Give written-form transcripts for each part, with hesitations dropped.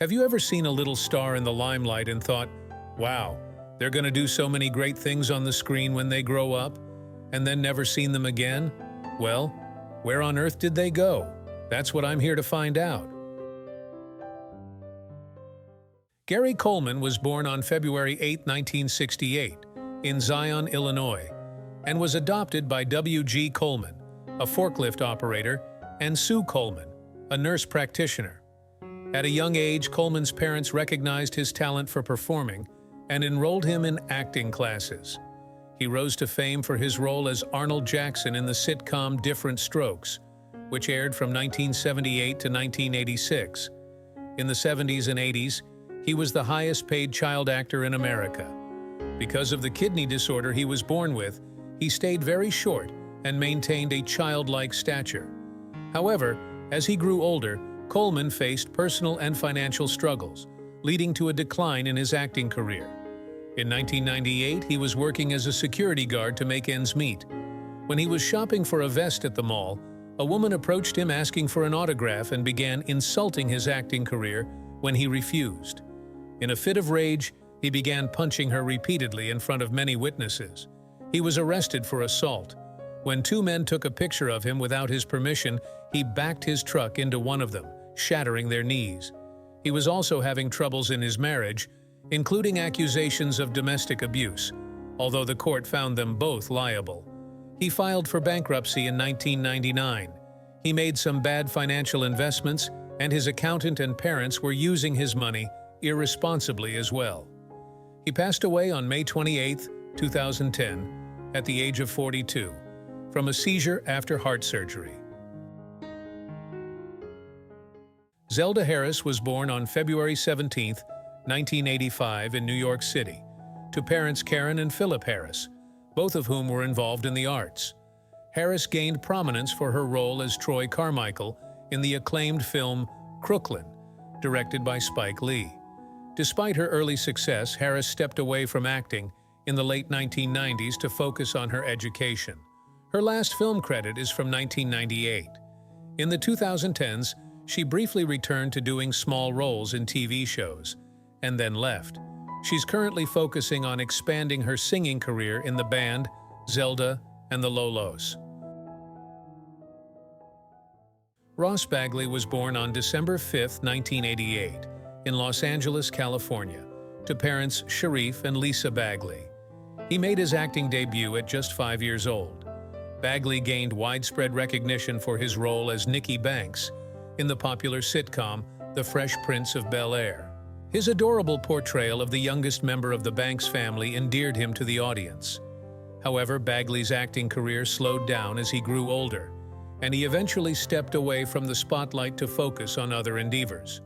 Have you ever seen a little star in the limelight and thought, wow, they're going to do so many great things on the screen when they grow up, and then never seen them again? Well, where on earth did they go? That's what I'm here to find out. Gary Coleman was born on February 8, 1968, in Zion, Illinois, and was adopted by W.G. Coleman, a forklift operator, and Sue Coleman, a nurse practitioner. At a young age, Coleman's parents recognized his talent for performing and enrolled him in acting classes. He rose to fame for his role as Arnold Jackson in the sitcom Different Strokes, which aired from 1978 to 1986. In the 70s and 80s, he was the highest-paid child actor in America. Because of the kidney disorder he was born with, he stayed very short and maintained a childlike stature. However, as he grew older, Coleman faced personal and financial struggles, leading to a decline in his acting career. In 1998, he was working as a security guard to make ends meet. When he was shopping for a vest at the mall, a woman approached him asking for an autograph and began insulting his acting career when he refused. In a fit of rage, he began punching her repeatedly in front of many witnesses. He was arrested for assault. When two men took a picture of him without his permission, he backed his truck into one of them, shattering their knees. He was also having troubles in his marriage, including accusations of domestic abuse, although the court found them both liable. He filed for bankruptcy in 1999. He made some bad financial investments, and his accountant and parents were using his money irresponsibly as well. He passed away on May 28, 2010, at the age of 42, from a seizure after heart surgery. Zelda Harris was born on February 17, 1985 in New York City, to parents Karen and Philip Harris, both of whom were involved in the arts. Harris gained prominence for her role as Troy Carmichael in the acclaimed film Crooklyn, directed by Spike Lee. Despite her early success, Harris stepped away from acting in the late 1990s to focus on her education. Her last film credit is from 1998. In the 2010s, she briefly returned to doing small roles in TV shows, and then left. She's currently focusing on expanding her singing career in the band Zelda and the Lolos. Ross Bagley was born on December 5, 1988, in Los Angeles, California, to parents Sharif and Lisa Bagley. He made his acting debut at just 5 years old. Bagley gained widespread recognition for his role as Nicky Banks in the popular sitcom The Fresh Prince of Bel-Air. His adorable portrayal of the youngest member of the Banks family endeared him to the audience. However, Bagley's acting career slowed down as he grew older, and he eventually stepped away from the spotlight to focus on other endeavors.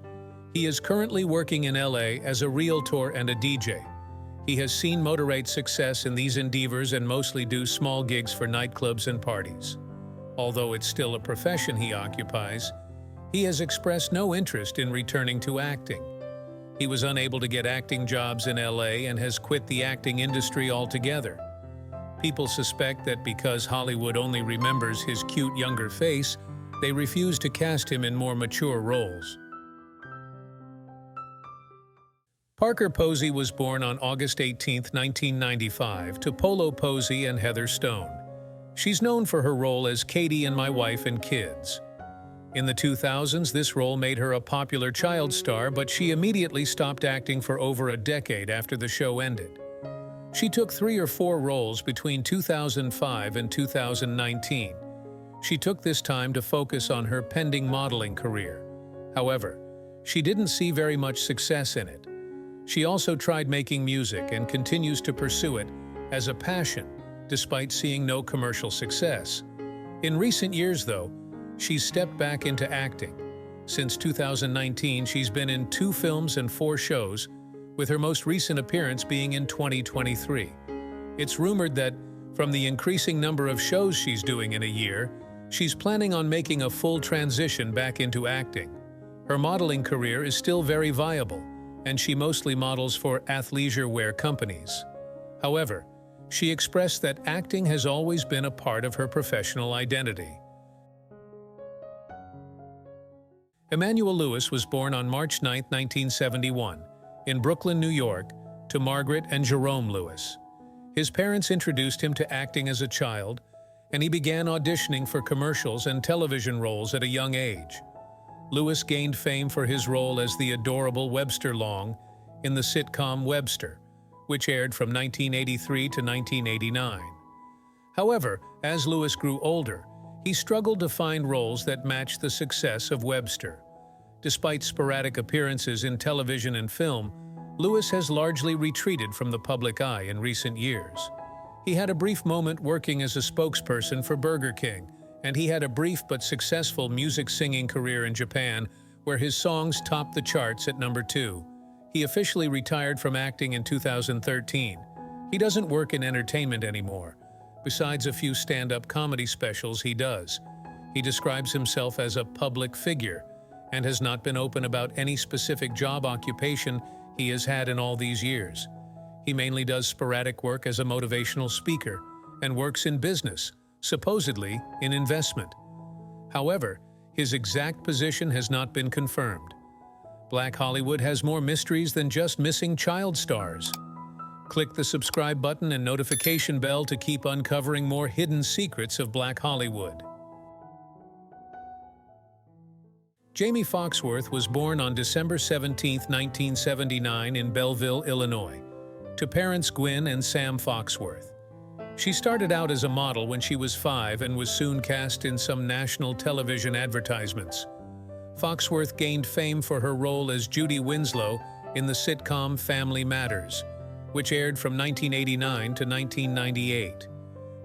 He is currently working in LA as a realtor and a DJ. He has seen moderate success in these endeavors and mostly do small gigs for nightclubs and parties. Although it's still a profession he occupies, he has expressed no interest in returning to acting. He was unable to get acting jobs in LA and has quit the acting industry altogether. People suspect that because Hollywood only remembers his cute younger face, they refuse to cast him in more mature roles. Parker Posey was born on August 18, 1995, to Polo Posey and Heather Stone. She's known for her role as Katie in My Wife and Kids. In the 2000s, this role made her a popular child star, but she immediately stopped acting for over a decade after the show ended. She took 3 or 4 roles between 2005 and 2019. She took this time to focus on her pending modeling career. However, she didn't see very much success in it. She also tried making music and continues to pursue it as a passion, despite seeing no commercial success. In recent years, though, she's stepped back into acting. Since 2019, she's been in 2 films and 4 shows, with her most recent appearance being in 2023. It's rumored that, from the increasing number of shows she's doing in a year, she's planning on making a full transition back into acting. Her modeling career is still very viable, and she mostly models for athleisure wear companies. However, she expressed that acting has always been a part of her professional identity. Emmanuel Lewis was born on March 9, 1971, in Brooklyn, New York, to Margaret and Jerome Lewis. His parents introduced him to acting as a child, and he began auditioning for commercials and television roles at a young age. Lewis gained fame for his role as the adorable Webster Long in the sitcom Webster, which aired from 1983 to 1989. However, as Lewis grew older, he struggled to find roles that matched the success of Webster. Despite sporadic appearances in television and film, Lewis has largely retreated from the public eye in recent years. He had a brief moment working as a spokesperson for Burger King, and he had a brief but successful music-singing career in Japan, where his songs topped the charts at number 2. He officially retired from acting in 2013. He doesn't work in entertainment anymore. Besides a few stand-up comedy specials he does. He describes himself as a public figure and has not been open about any specific job occupation he has had in all these years. He mainly does sporadic work as a motivational speaker and works in business, supposedly in investment. However, his exact position has not been confirmed. Black Hollywood has more mysteries than just missing child stars. Click the subscribe button and notification bell to keep uncovering more hidden secrets of Black Hollywood. Jamie Foxworth was born on December 17, 1979 in Belleville, Illinois, to parents Gwyn and Sam Foxworth. She started out as a model when she was 5 and was soon cast in some national television advertisements. Foxworth gained fame for her role as Judy Winslow in the sitcom Family Matters, which aired from 1989 to 1998.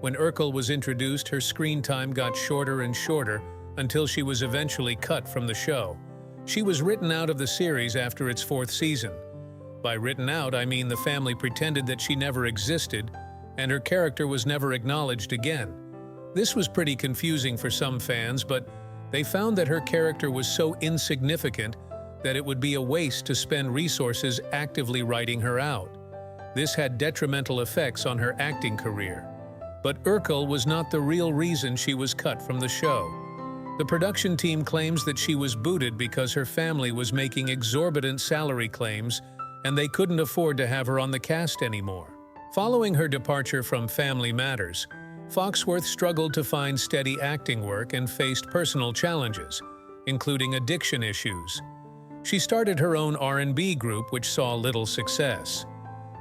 When Urkel was introduced, her screen time got shorter and shorter until she was eventually cut from the show. She was written out of the series after its 4th season. By written out, I mean the family pretended that she never existed, and her character was never acknowledged again. This was pretty confusing for some fans, but they found that her character was so insignificant that it would be a waste to spend resources actively writing her out. This had detrimental effects on her acting career. But Urkel was not the real reason she was cut from the show. The production team claims that she was booted because her family was making exorbitant salary claims and they couldn't afford to have her on the cast anymore. Following her departure from Family Matters, Foxworth struggled to find steady acting work and faced personal challenges, including addiction issues. She started her own R&B group, which saw little success.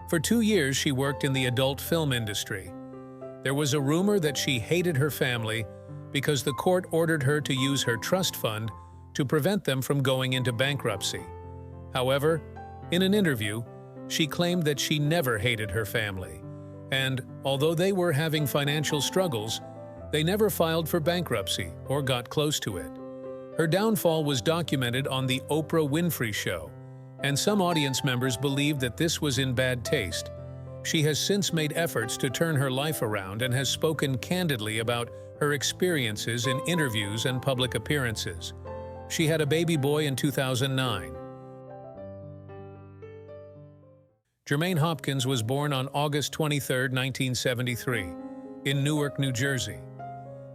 For 2 years, she worked in the adult film industry. There was a rumor that she hated her family because the court ordered her to use her trust fund to prevent them from going into bankruptcy. However, in an interview, she claimed that she never hated her family, and although they were having financial struggles, they never filed for bankruptcy or got close to it. Her downfall was documented on The Oprah Winfrey Show, and some audience members believed that this was in bad taste. She has since made efforts to turn her life around and has spoken candidly about her experiences in interviews and public appearances. She had a baby boy in 2009. Jermaine Hopkins was born on August 23, 1973, in Newark, New Jersey.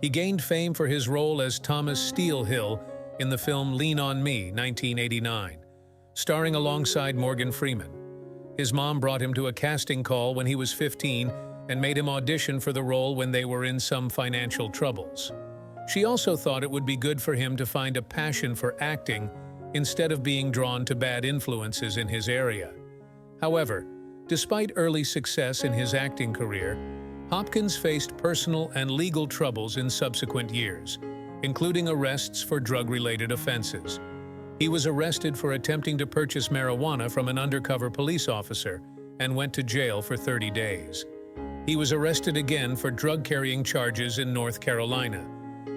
He gained fame for his role as Thomas Steelhill in the film Lean on Me, 1989, starring alongside Morgan Freeman. His mom brought him to a casting call when he was 15 and made him audition for the role when they were in some financial troubles. She also thought it would be good for him to find a passion for acting instead of being drawn to bad influences in his area. However, despite early success in his acting career, Hopkins faced personal and legal troubles in subsequent years, including arrests for drug-related offenses. He was arrested for attempting to purchase marijuana from an undercover police officer and went to jail for 30 days. He was arrested again for drug-carrying charges in North Carolina.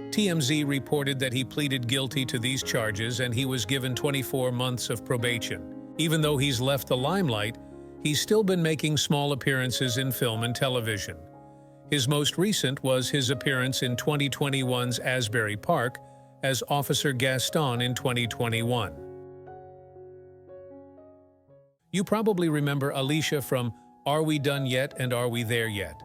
TMZ reported that he pleaded guilty to these charges and he was given 24 months of probation. Even though he's left the limelight, he's still been making small appearances in film and television. His most recent was his appearance in 2021's Asbury Park as Officer Gaston in 2021. You probably remember Alicia from Are We Done Yet and Are We There Yet?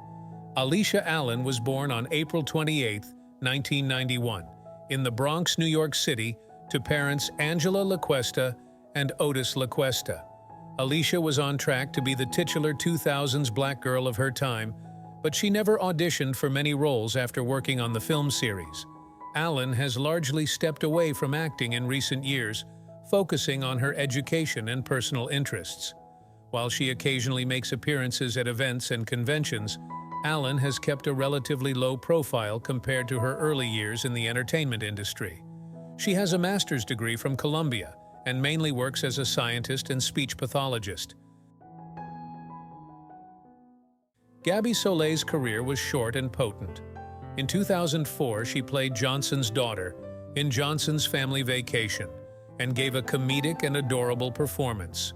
Alicia Allen was born on April 28, 1991, in the Bronx, New York City, to parents Angela LaQuesta and Otis LaQuesta. Alicia was on track to be the titular 2000s black girl of her time, but she never auditioned for many roles after working on the film series. Alan has largely stepped away from acting in recent years, focusing on her education and personal interests. While she occasionally makes appearances at events and conventions, Alan has kept a relatively low profile compared to her early years in the entertainment industry. She has a master's degree from Columbia and mainly works as a scientist and speech pathologist. Gabby Soleil's career was short and potent. In 2004, she played Johnson's daughter in Johnson's Family Vacation and gave a comedic and adorable performance.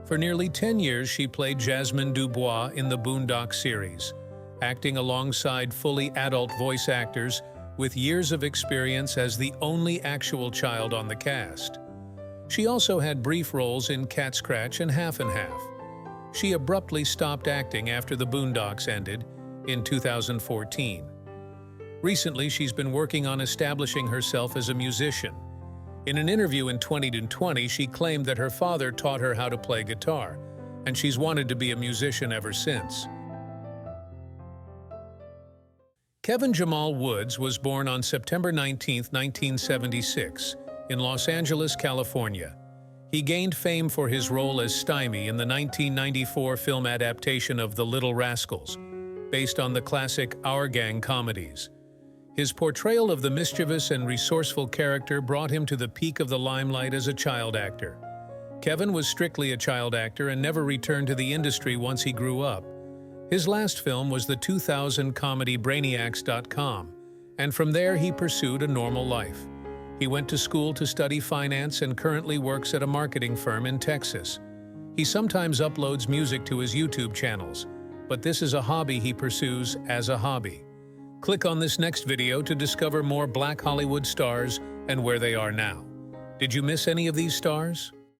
For nearly 10 years, she played Jasmine Dubois in the Boondock series, acting alongside fully adult voice actors with years of experience as the only actual child on the cast. She also had brief roles in Cat Scratch and Half and Half. She abruptly stopped acting after the Boondocks ended in 2014. Recently, she's been working on establishing herself as a musician. In an interview in 2020, she claimed that her father taught her how to play guitar, and she's wanted to be a musician ever since. Kevin Jamal Woods was born on September 19, 1976, in Los Angeles, California. He gained fame for his role as Stymie in the 1994 film adaptation of The Little Rascals, based on the classic Our Gang comedies. His portrayal of the mischievous and resourceful character brought him to the peak of the limelight as a child actor. Kevin was strictly a child actor and never returned to the industry once he grew up. His last film was the 2000 comedy Brainiacs.com, and from there he pursued a normal life. He went to school to study finance and currently works at a marketing firm in Texas. He sometimes uploads music to his YouTube channels, but this is a hobby he pursues as a hobby. Click on this next video to discover more Black Hollywood stars and where they are now. Did you miss any of these stars?